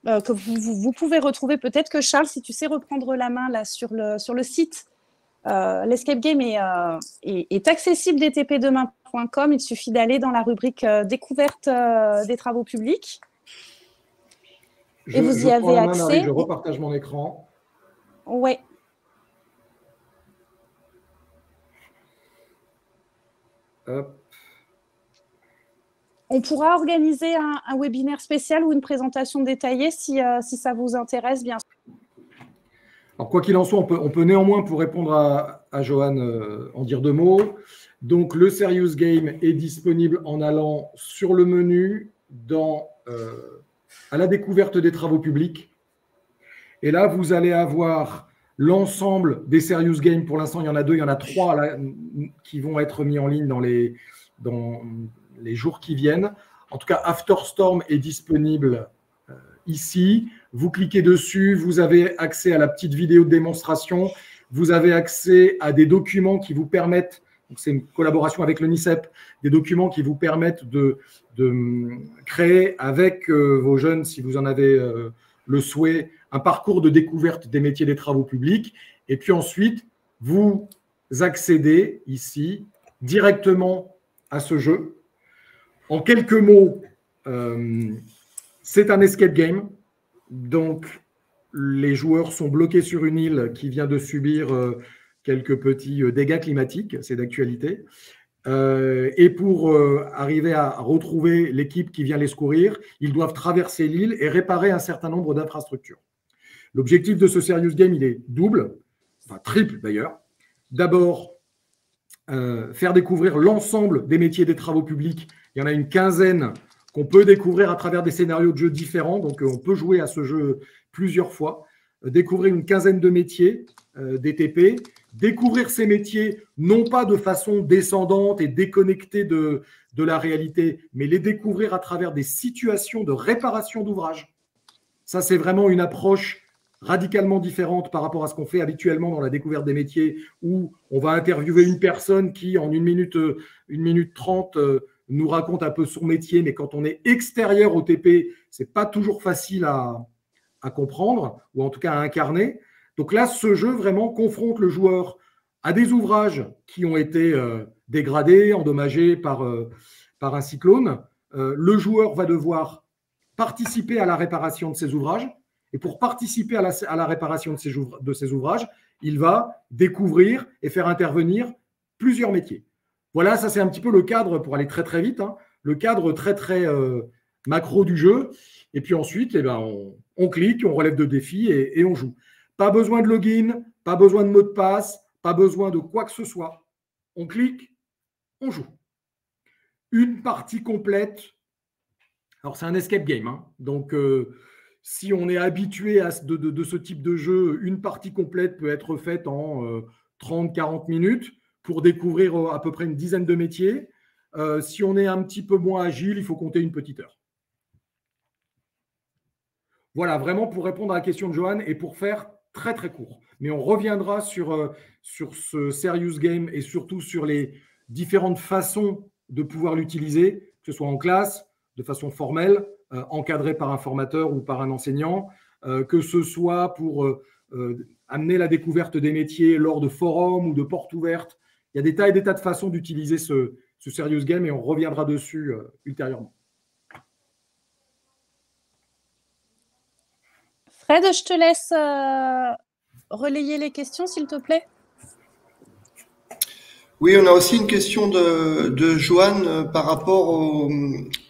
que vous pouvez retrouver. Peut-être que Charles, si tu sais reprendre la main là sur le site, l'escape game est accessible des tpdemain.com. Il suffit d'aller dans la rubrique découverte des travaux publics et vous y avez accès. Marie, je repartage mon écran. Ouais. Hop. On pourra organiser un webinaire spécial ou une présentation détaillée si ça vous intéresse, bien sûr. Alors, quoi qu'il en soit, on peut néanmoins, pour répondre à Johan, en dire deux mots. Donc, le Serious Game est disponible en allant sur le menu à la découverte des travaux publics. Et là, vous allez avoir l'ensemble des Serious Games. Pour l'instant, il y en a deux, il y en a trois là, qui vont être mis en ligne dans les jours qui viennent. En tout cas, After Storm est disponible ici. Vous cliquez dessus, vous avez accès à la petite vidéo de démonstration, vous avez accès à des documents qui vous permettent, c'est une collaboration avec le NICEP, des documents qui vous permettent de créer avec vos jeunes, si vous en avez le souhait, un parcours de découverte des métiers des travaux publics. Et puis ensuite, vous accédez ici directement à ce jeu. En quelques mots, c'est un escape game. Donc, les joueurs sont bloqués sur une île qui vient de subir quelques petits dégâts climatiques, c'est d'actualité. Et pour arriver à retrouver l'équipe qui vient les secourir, ils doivent traverser l'île et réparer un certain nombre d'infrastructures. L'objectif de ce Serious Game, il est double, enfin triple d'ailleurs. D'abord, faire découvrir l'ensemble des métiers des travaux publics. Il y en a une quinzaine qu'on peut découvrir à travers des scénarios de jeu différents. Donc, on peut jouer à ce jeu plusieurs fois. Découvrir une quinzaine de métiers des TP. Découvrir ces métiers, non pas de façon descendante et déconnectée de la réalité, mais les découvrir à travers des situations de réparation d'ouvrages. Ça, c'est vraiment une approche radicalement différente par rapport à ce qu'on fait habituellement dans la découverte des métiers, où on va interviewer une personne qui, en 1 minute 30, nous raconte un peu son métier, mais quand on est extérieur au TP, ce n'est pas toujours facile à comprendre, ou en tout cas à incarner. Donc là, ce jeu vraiment confronte le joueur à des ouvrages qui ont été dégradés, endommagés par un cyclone. Le joueur va devoir participer à la réparation de ces ouvrages. Et pour participer à la réparation de ces ouvrages, il va découvrir et faire intervenir plusieurs métiers. Voilà, ça c'est un petit peu le cadre, pour aller très très vite, hein, le cadre très très macro du jeu. Et puis ensuite, eh ben, on clique, on relève de défis et on joue. Pas besoin de login, pas besoin de mot de passe, pas besoin de quoi que ce soit. On clique, on joue. Une partie complète. Alors, c'est un escape game, hein, donc si on est habitué de ce type de jeu, une partie complète peut être faite en 30-40 minutes pour découvrir à peu près une dizaine de métiers. Si on est un petit peu moins agile, il faut compter une petite heure. Voilà, vraiment pour répondre à la question de Johan et pour faire très très court. Mais on reviendra sur ce serious game et surtout sur les différentes façons de pouvoir l'utiliser, que ce soit en classe, de façon formelle, encadré par un formateur ou par un enseignant, que ce soit pour amener la découverte des métiers lors de forums ou de portes ouvertes. Il y a des tas et des tas de façons d'utiliser ce serious game et on reviendra dessus ultérieurement. Fred, je te laisse relayer les questions, s'il te plaît. Oui, on a aussi une question de Joanne par rapport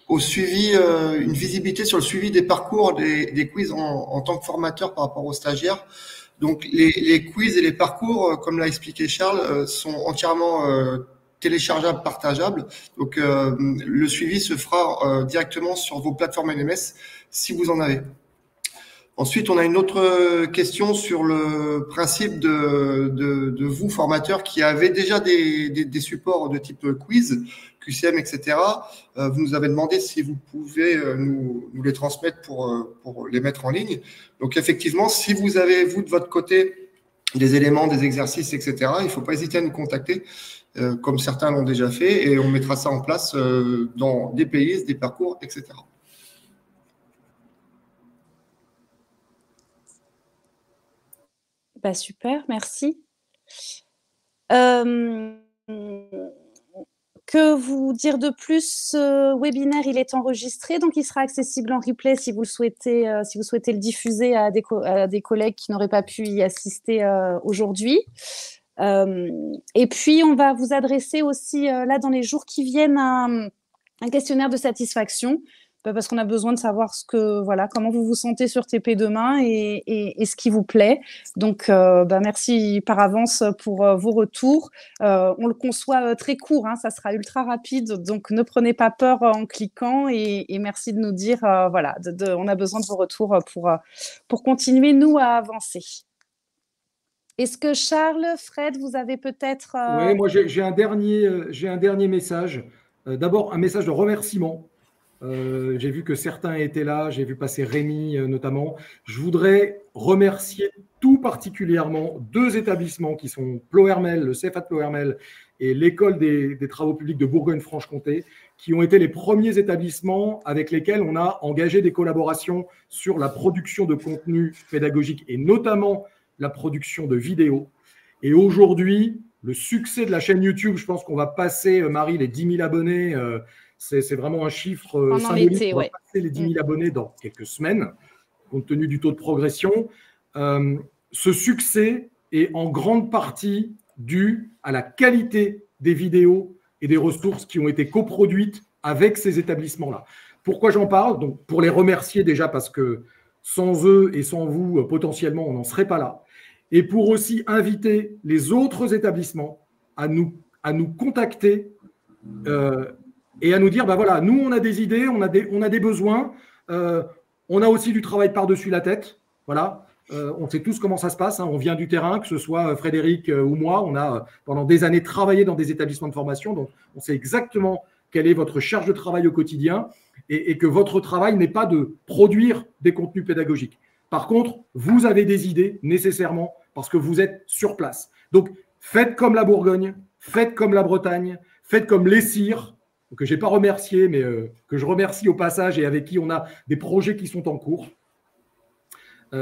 au suivi, une visibilité sur le suivi des parcours des quiz en tant que formateur par rapport aux stagiaires. Donc, les quiz et les parcours, comme l'a expliqué Charles, sont entièrement téléchargeables, partageables. Donc, le suivi se fera directement sur vos plateformes LMS si vous en avez. Ensuite, on a une autre question sur le principe de vous, formateurs, qui avez déjà des supports de type quiz, QCM, etc. Vous nous avez demandé si vous pouvez nous les transmettre pour les mettre en ligne. Donc, effectivement, si vous avez, vous, de votre côté, des éléments, des exercices, etc., il ne faut pas hésiter à nous contacter, comme certains l'ont déjà fait, et on mettra ça en place dans des playlists, des parcours, etc. Bah, super, merci. Que vous dire de plus? Ce webinaire, il est enregistré, donc il sera accessible en replay si vous le souhaitez, si vous souhaitez le diffuser à des collègues qui n'auraient pas pu y assister aujourd'hui. Et puis, on va vous adresser aussi, là, dans les jours qui viennent, un questionnaire de satisfaction, parce qu'on a besoin de savoir comment vous vous sentez sur TP Demain et ce qui vous plaît. Donc, merci par avance pour vos retours. On le conçoit très court, hein, ça sera ultra rapide, donc ne prenez pas peur en cliquant et merci de nous dire, on a besoin de vos retours pour continuer, nous, à avancer. Est-ce que Charles, Fred, vous avez peut-être… Oui, moi j'ai un dernier message. D'abord, un message de remerciement. J'ai vu que certains étaient là, j'ai vu passer Rémi notamment. Je voudrais remercier tout particulièrement 2 établissements qui sont Plohermel, le CFA de Plohermel et l'École des travaux publics de Bourgogne-Franche-Comté, qui ont été les premiers établissements avec lesquels on a engagé des collaborations sur la production de contenu pédagogique et notamment la production de vidéos. Et aujourd'hui, le succès de la chaîne YouTube, je pense qu'on va passer, Marie, les 10 000 abonnés. C'est vraiment un chiffre symbolique. On va passer les 10 000 abonnés dans quelques semaines, compte tenu du taux de progression. Ce succès est en grande partie dû à la qualité des vidéos et des ressources qui ont été coproduites avec ces établissements-là. Pourquoi j'en parle? Donc, pour les remercier déjà parce que sans eux et sans vous, potentiellement, on n'en serait pas là. Et pour aussi inviter les autres établissements à nous contacter et à nous dire, voilà, nous, on a des idées, on a des besoins, on a aussi du travail par-dessus la tête. Voilà, on sait tous comment ça se passe, hein, on vient du terrain, que ce soit Frédéric ou moi, on a pendant des années travaillé dans des établissements de formation, donc on sait exactement quelle est votre charge de travail au quotidien et que votre travail n'est pas de produire des contenus pédagogiques. Par contre, vous avez des idées nécessairement parce que vous êtes sur place. Donc, faites comme la Bourgogne, faites comme la Bretagne, faites comme les Cires, que je n'ai pas remercié, mais que je remercie au passage et avec qui on a des projets qui sont en cours.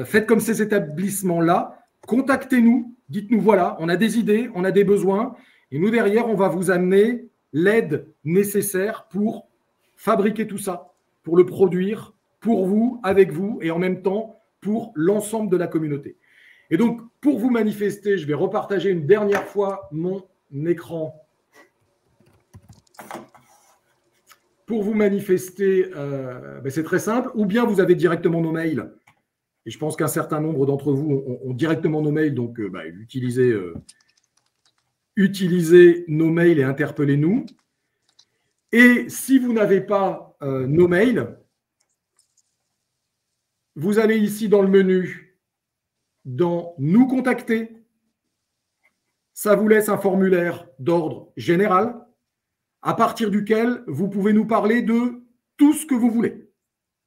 Faites comme ces établissements-là, contactez-nous, dites-nous voilà, on a des idées, on a des besoins, et nous derrière, on va vous amener l'aide nécessaire pour fabriquer tout ça, pour le produire, pour vous, avec vous, et en même temps, pour l'ensemble de la communauté. Et donc, pour vous manifester, je vais repartager une dernière fois mon écran. Pour vous manifester, c'est très simple. Ou bien vous avez directement nos mails. Et je pense qu'un certain nombre d'entre vous ont directement nos mails. Donc, utilisez nos mails et interpellez-nous. Et si vous n'avez pas nos mails, vous allez ici dans le menu, dans « Nous contacter ». Ça vous laisse un formulaire d'ordre général à partir duquel vous pouvez nous parler de tout ce que vous voulez.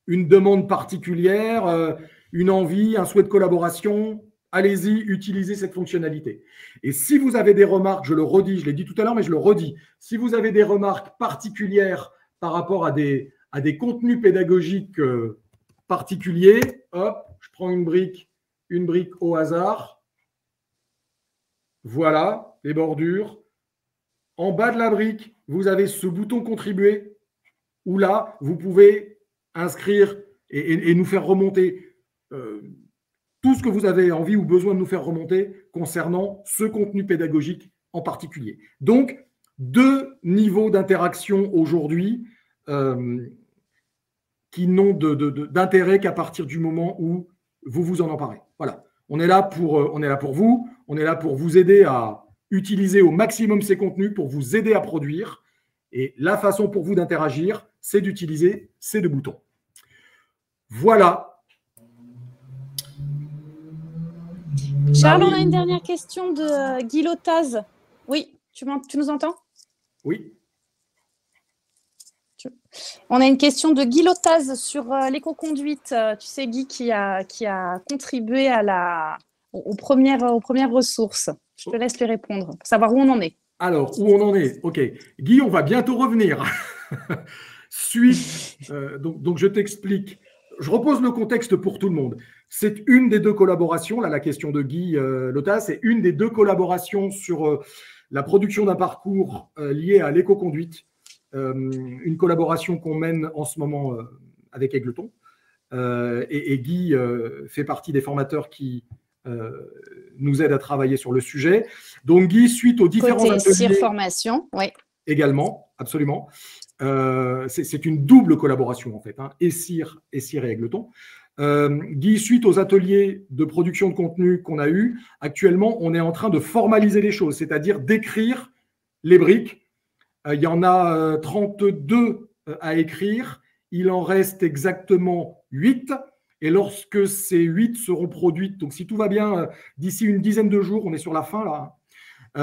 Une demande particulière, une envie, un souhait de collaboration. Allez-y, utilisez cette fonctionnalité. Et si vous avez des remarques, je le redis, je l'ai dit tout à l'heure, mais je le redis, si vous avez des remarques particulières par rapport à des contenus pédagogiques particuliers, hop, je prends une brique au hasard. Voilà, les bordures. En bas de la brique, vous avez ce bouton « Contribuer » où là, vous pouvez inscrire et nous faire remonter tout ce que vous avez envie ou besoin de nous faire remonter concernant ce contenu pédagogique en particulier. Donc, 2 niveaux d'interaction aujourd'hui qui n'ont d'intérêt qu'à partir du moment où vous vous en emparez. Voilà. On est là pour vous, on est là pour vous aider à utiliser au maximum ces contenus, pour vous aider à produire. Et la façon pour vous d'interagir, c'est d'utiliser ces 2 boutons. Voilà. Charles, on a une dernière question de Guy Lotaz. Oui, tu nous entends? Oui. On a une question de Guy Lotaz sur l'éco-conduite. Tu sais, Guy qui a contribué aux premières ressources. Je te laisse lui répondre pour savoir où on en est. Alors, où on en est? Ok. Guy, on va bientôt revenir. Donc, je t'explique. Je repose le contexte pour tout le monde. C'est une des 2 collaborations, là, la question de Guy Lotaz, c'est une des 2 collaborations sur la production d'un parcours lié à l'éco-conduite. Une collaboration qu'on mène en ce moment avec Égleton. Et Guy fait partie des formateurs qui nous aident à travailler sur le sujet. Donc, Guy, suite aux différents ateliers… Côté formation, oui. Également, absolument. C'est une double collaboration, en fait, hein, ESSIR et Égleton. Guy, suite aux ateliers de production de contenu qu'on a eus, actuellement, on est en train de formaliser les choses, c'est-à-dire d'écrire les briques. Il y en a 32 à écrire. Il en reste exactement 8. Et lorsque ces 8 seront produites, donc si tout va bien, d'ici une dizaine de jours, on est sur la fin là,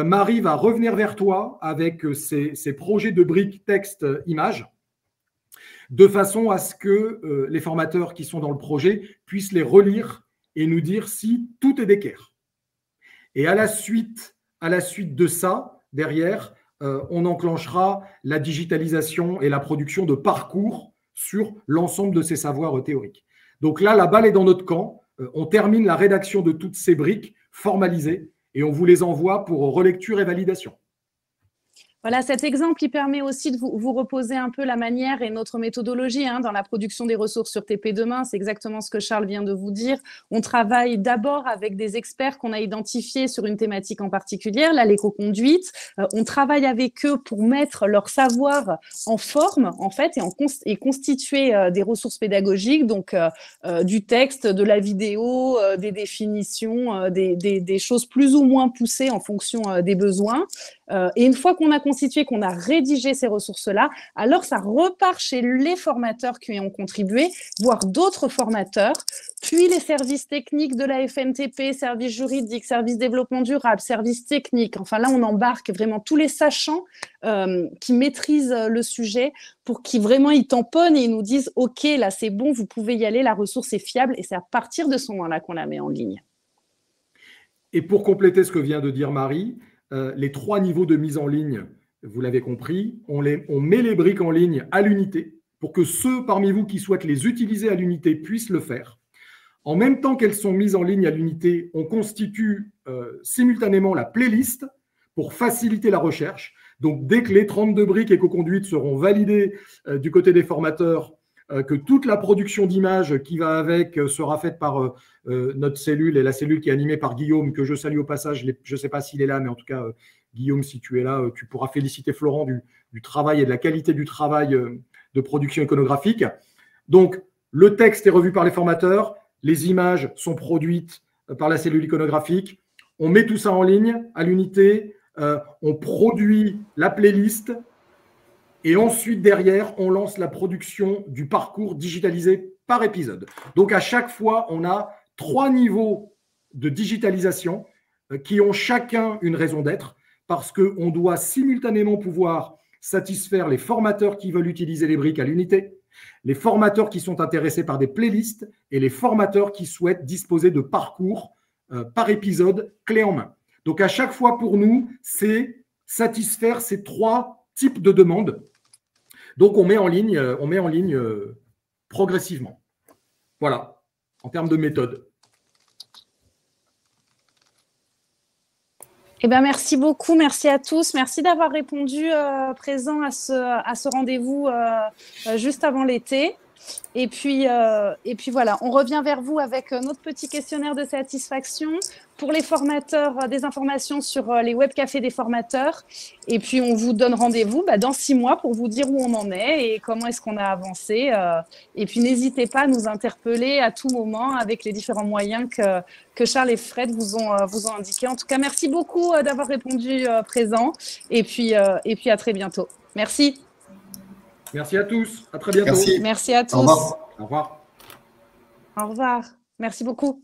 Marie va revenir vers toi avec ses projets de briques texte images, de façon à ce que les formateurs qui sont dans le projet puissent les relire et nous dire si tout est d'équerre. Et à la suite de ça, derrière, on enclenchera la digitalisation et la production de parcours sur l'ensemble de ces savoirs théoriques. Donc là, la balle est dans notre camp. On termine la rédaction de toutes ces briques formalisées et on vous les envoie pour relecture et validation. Voilà, cet exemple, il permet aussi de vous reposer un peu la manière et notre méthodologie dans la production des ressources sur TP Demain. C'est exactement ce que Charles vient de vous dire. On travaille d'abord avec des experts qu'on a identifiés sur une thématique en particulier, là, l'éco-conduite. On travaille avec eux pour mettre leur savoir en forme, en fait, et constituer des ressources pédagogiques, donc du texte, de la vidéo, des définitions, des choses plus ou moins poussées en fonction des besoins. Et une fois qu'on a constitué, qu'on a rédigé ces ressources-là, alors ça repart chez les formateurs qui ont contribué, voire d'autres formateurs, puis les services techniques de la FNTP, services juridiques, services développement durable, services techniques. Enfin là, on embarque vraiment tous les sachants qui maîtrisent le sujet pour qu'ils vraiment ils tamponnent et ils nous disent « Ok, là c'est bon, vous pouvez y aller, la ressource est fiable » et c'est à partir de ce moment-là qu'on la met en ligne. Et pour compléter ce que vient de dire Marie, les 3 niveaux de mise en ligne, vous l'avez compris, on met les briques en ligne à l'unité pour que ceux parmi vous qui souhaitent les utiliser à l'unité puissent le faire. En même temps qu'elles sont mises en ligne à l'unité, on constitue simultanément la playlist pour faciliter la recherche. Donc, dès que les 32 briques éco-conduites seront validées du côté des formateurs, que toute la production d'images qui va avec sera faite par notre cellule et la cellule qui est animée par Guillaume, que je salue au passage. Je ne sais pas s'il est là, mais en tout cas, Guillaume, si tu es là, tu pourras féliciter Florent du travail et de la qualité du travail de production iconographique. Donc, le texte est revu par les formateurs, les images sont produites par la cellule iconographique, on met tout ça en ligne à l'unité, on produit la playlist et ensuite, derrière, on lance la production du parcours digitalisé par épisode. Donc, à chaque fois, on a 3 niveaux de digitalisation qui ont chacun une raison d'être parce qu'on doit simultanément pouvoir satisfaire les formateurs qui veulent utiliser les briques à l'unité, les formateurs qui sont intéressés par des playlists et les formateurs qui souhaitent disposer de parcours par épisode clé en main. Donc, à chaque fois, pour nous, c'est satisfaire ces 3 types de demandes. Donc, on met en ligne progressivement. Voilà, en termes de méthode. Eh bien, merci beaucoup, merci à tous. Merci d'avoir répondu présent à ce rendez-vous juste avant l'été. Et puis voilà, on revient vers vous avec notre petit questionnaire de satisfaction. Pour les formateurs, des informations sur les webcafés des formateurs. Et puis, on vous donne rendez-vous dans 6 mois pour vous dire où on en est et comment est-ce qu'on a avancé. Et puis, n'hésitez pas à nous interpeller à tout moment avec les différents moyens que Charles et Fred vous ont indiqués. En tout cas, merci beaucoup d'avoir répondu présent. Et puis, à très bientôt. Merci. Merci à tous. À très bientôt. Merci. Merci à tous. Au revoir. Au revoir. Au revoir. Merci beaucoup.